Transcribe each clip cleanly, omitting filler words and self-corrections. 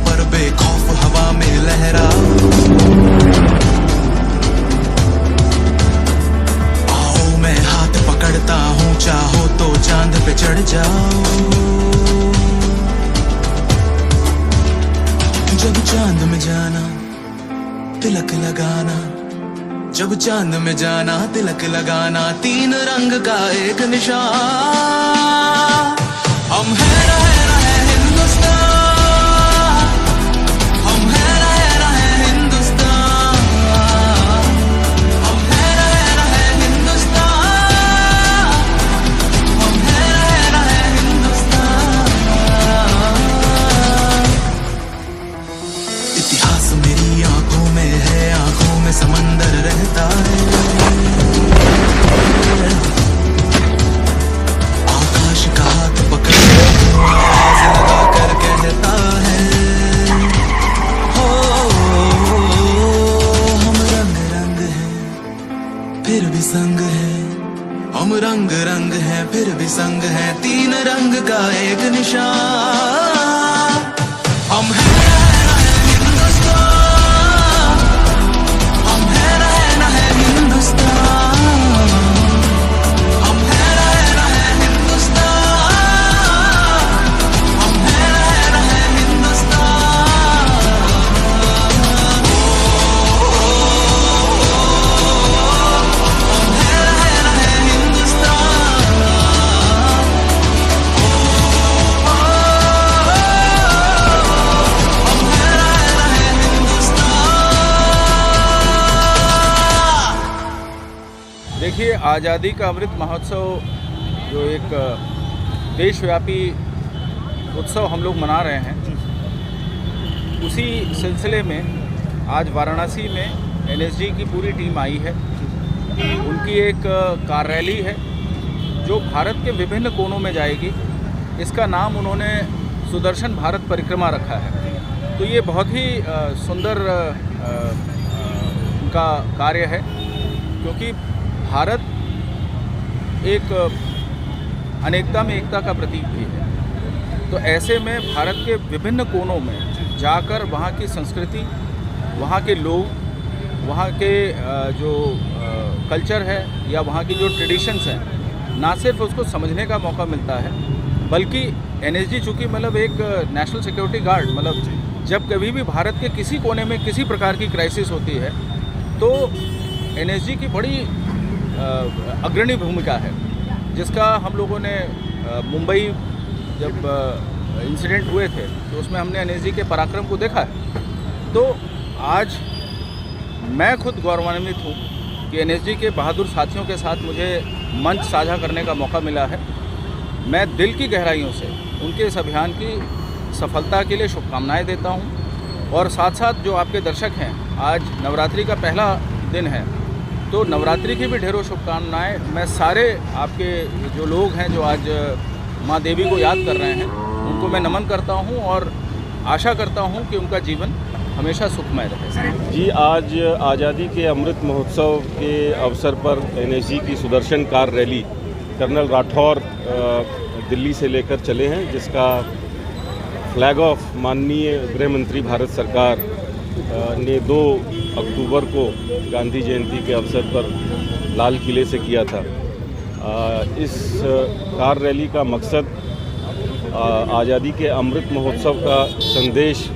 पर बेखौफ हवा में लहरा। आओ मैं हाथ पकड़ता हूँ, चाहो तो चांद पे चढ़ जाओ। जब चांद में जाना तिलक लगाना, जब चांद में जाना तिलक लगाना, तीन रंग का एक निशान। हम हैं रहे हिंदुस्तान, हम हैं रहे हिंदुस्तान, हम हैं रहे हिंदुस्तान, हम हैं रहे हिंदुस्तान। इतिहास मेरी आंखों में है, आंखों में समंदर रहता है। आकाश का हाथ पकड़ आवाज लगा कर कहता है, हो हम रंग रंग हैं फिर भी संग है। हम रंग रंग हैं फिर भी संग है, तीन रंग का एक निशान। हम हैं देखिए, आज़ादी का अमृत महोत्सव जो एक देशव्यापी उत्सव हम लोग मना रहे हैं, उसी सिलसिले में आज वाराणसी में एनएसजी की पूरी टीम आई है। उनकी एक कार रैली है जो भारत के विभिन्न कोनों में जाएगी। इसका नाम उन्होंने सुदर्शन भारत परिक्रमा रखा है। तो ये बहुत ही सुंदर उनका कार्य है, क्योंकि भारत एक अनेकता में एकता का प्रतीक भी है। तो ऐसे में भारत के विभिन्न कोनों में जाकर वहाँ की संस्कृति, वहाँ के लोग, वहाँ के जो कल्चर है या वहाँ की जो ट्रेडिशंस हैं, ना सिर्फ उसको समझने का मौका मिलता है, बल्कि एनएसजी चूँकि मतलब एक नेशनल सिक्योरिटी गार्ड, मतलब जब कभी भी भारत के किसी कोने में किसी प्रकार की क्राइसिस होती है तो एनएसजी की बड़ी अग्रणी भूमिका है, जिसका हम लोगों ने मुंबई जब इंसिडेंट हुए थे तो उसमें हमने एनएसजी के पराक्रम को देखा है। तो आज मैं खुद गौरवान्वित हूँ कि एनएसजी के बहादुर साथियों के साथ मुझे मंच साझा करने का मौका मिला है। मैं दिल की गहराइयों से उनके इस अभियान की सफलता के लिए शुभकामनाएँ देता हूँ। और साथ साथ जो आपके दर्शक हैं, आज नवरात्रि का पहला दिन है, तो नवरात्रि की भी ढेरों शुभकामनाएँ। मैं सारे आपके जो लोग हैं जो आज माँ देवी को याद कर रहे हैं, उनको मैं नमन करता हूँ और आशा करता हूँ कि उनका जीवन हमेशा सुखमय रहे। जी, आज आज़ादी के अमृत महोत्सव के अवसर पर एनएसजी की Sudarshan car rally colonel Rathore Delhi से लेकर चले हैं, जिसका फ्लैग ऑफ माननीय गृह मंत्री भारत सरकार ने 2 अक्टूबर को गांधी जयंती के अवसर पर लाल किले से किया था। इस कार रैली का मकसद आज़ादी के अमृत महोत्सव का संदेश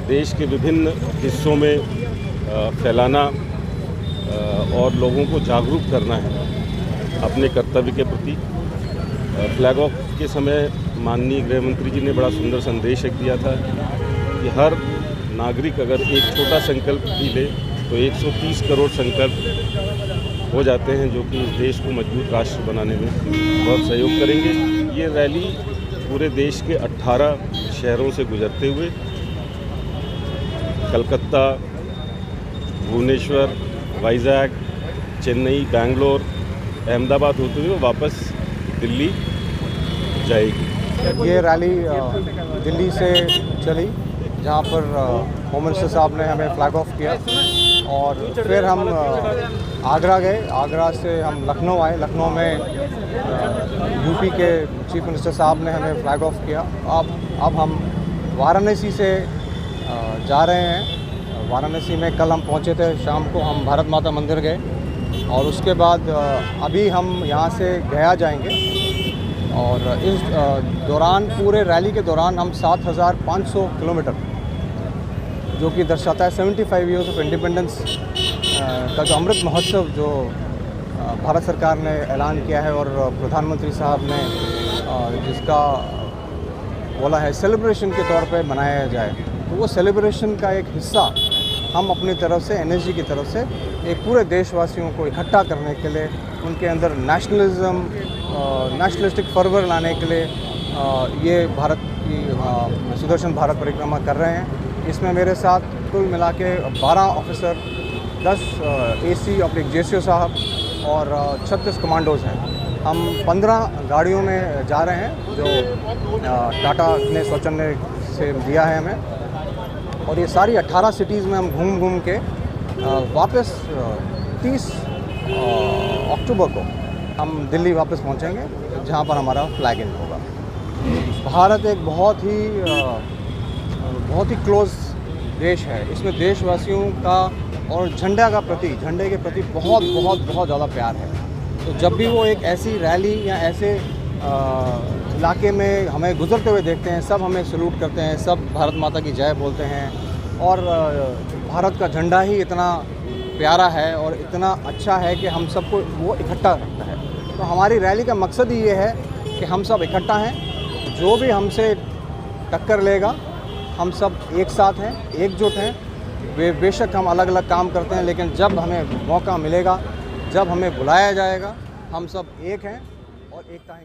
देश के विभिन्न हिस्सों में फैलाना और लोगों को जागरूक करना है अपने कर्तव्य के प्रति। फ्लैग ऑफ के समय माननीय गृह मंत्री जी ने बड़ा सुंदर संदेश दिया था कि हर नागरिक अगर एक छोटा संकल्प भी ले तो 130 करोड़ संकल्प हो जाते हैं, जो कि इस देश को मजबूत राष्ट्र बनाने में बहुत सहयोग करेंगे। ये रैली पूरे देश के 18 शहरों से गुजरते हुए कलकत्ता, भुवनेश्वर, वाइजैक, चेन्नई, बैंगलोर, अहमदाबाद होते हुए वापस दिल्ली जाएगी। ये रैली दिल्ली से चली, जहाँ पर होम मिनिस्टर साहब ने हमें फ्लैग ऑफ किया, और फिर हम आगरा गए। आगरा से हम लखनऊ आए। लखनऊ में यूपी के चीफ मिनिस्टर साहब ने हमें फ्लैग ऑफ किया। अब हम वाराणसी से जा रहे हैं वाराणसी में। कल हम पहुंचे थे शाम को, हम भारत माता मंदिर गए और उसके बाद अभी हम यहाँ से गया जाएंगे। और इस दौरान, पूरे रैली के दौरान हम 7,500 किलोमीटर, जो कि दर्शाता है 75 ईयर्स ऑफ इंडिपेंडेंस का जो अमृत महोत्सव जो भारत सरकार ने ऐलान किया है और प्रधानमंत्री साहब ने जिसका बोला है सेलिब्रेशन के तौर पे मनाया जाए, तो वो सेलिब्रेशन का एक हिस्सा हम अपनी तरफ से, एनएसजी की तरफ से एक पूरे देशवासियों को इकट्ठा करने के लिए, उनके अंदर नेशनलिस्टिक फर्वर लाने के लिए ये भारत की सुदर्शन भारत परिक्रमा कर रहे हैं। इसमें मेरे साथ कुल मिला के 12 ऑफिसर, 10 AC और एक JCO साहब और 36 कमांडोज़ हैं। हम 15 गाड़ियों में जा रहे हैं जो टाटा ने सौजन्य से दिया है हमें, और ये सारी 18 सिटीज़ में हम घूम घूम के वापस 30 अक्टूबर को हम दिल्ली वापस पहुंचेंगे, जहां पर हमारा फ्लैग इन होगा। भारत एक बहुत ही क्लोज़ देश है। इसमें देशवासियों का और झंडे के प्रति बहुत ज़्यादा प्यार है। तो जब भी वो एक ऐसी रैली या ऐसे इलाके में हमें गुजरते हुए देखते हैं, सब हमें सैल्यूट करते हैं, सब भारत माता की जय बोलते हैं। और भारत का झंडा ही इतना प्यारा है और इतना अच्छा है कि हम सबको वो इकट्ठा रखता है। तो हमारी रैली का मकसद ही ये है कि हम सब इकट्ठा हैं, जो भी हमसे टक्कर लेगा हम सब एक साथ हैं, एकजुट हैं। बेशक हम अलग अलग काम करते हैं, लेकिन जब हमें मौका मिलेगा, जब हमें बुलाया जाएगा, हम सब एक हैं और एकता ही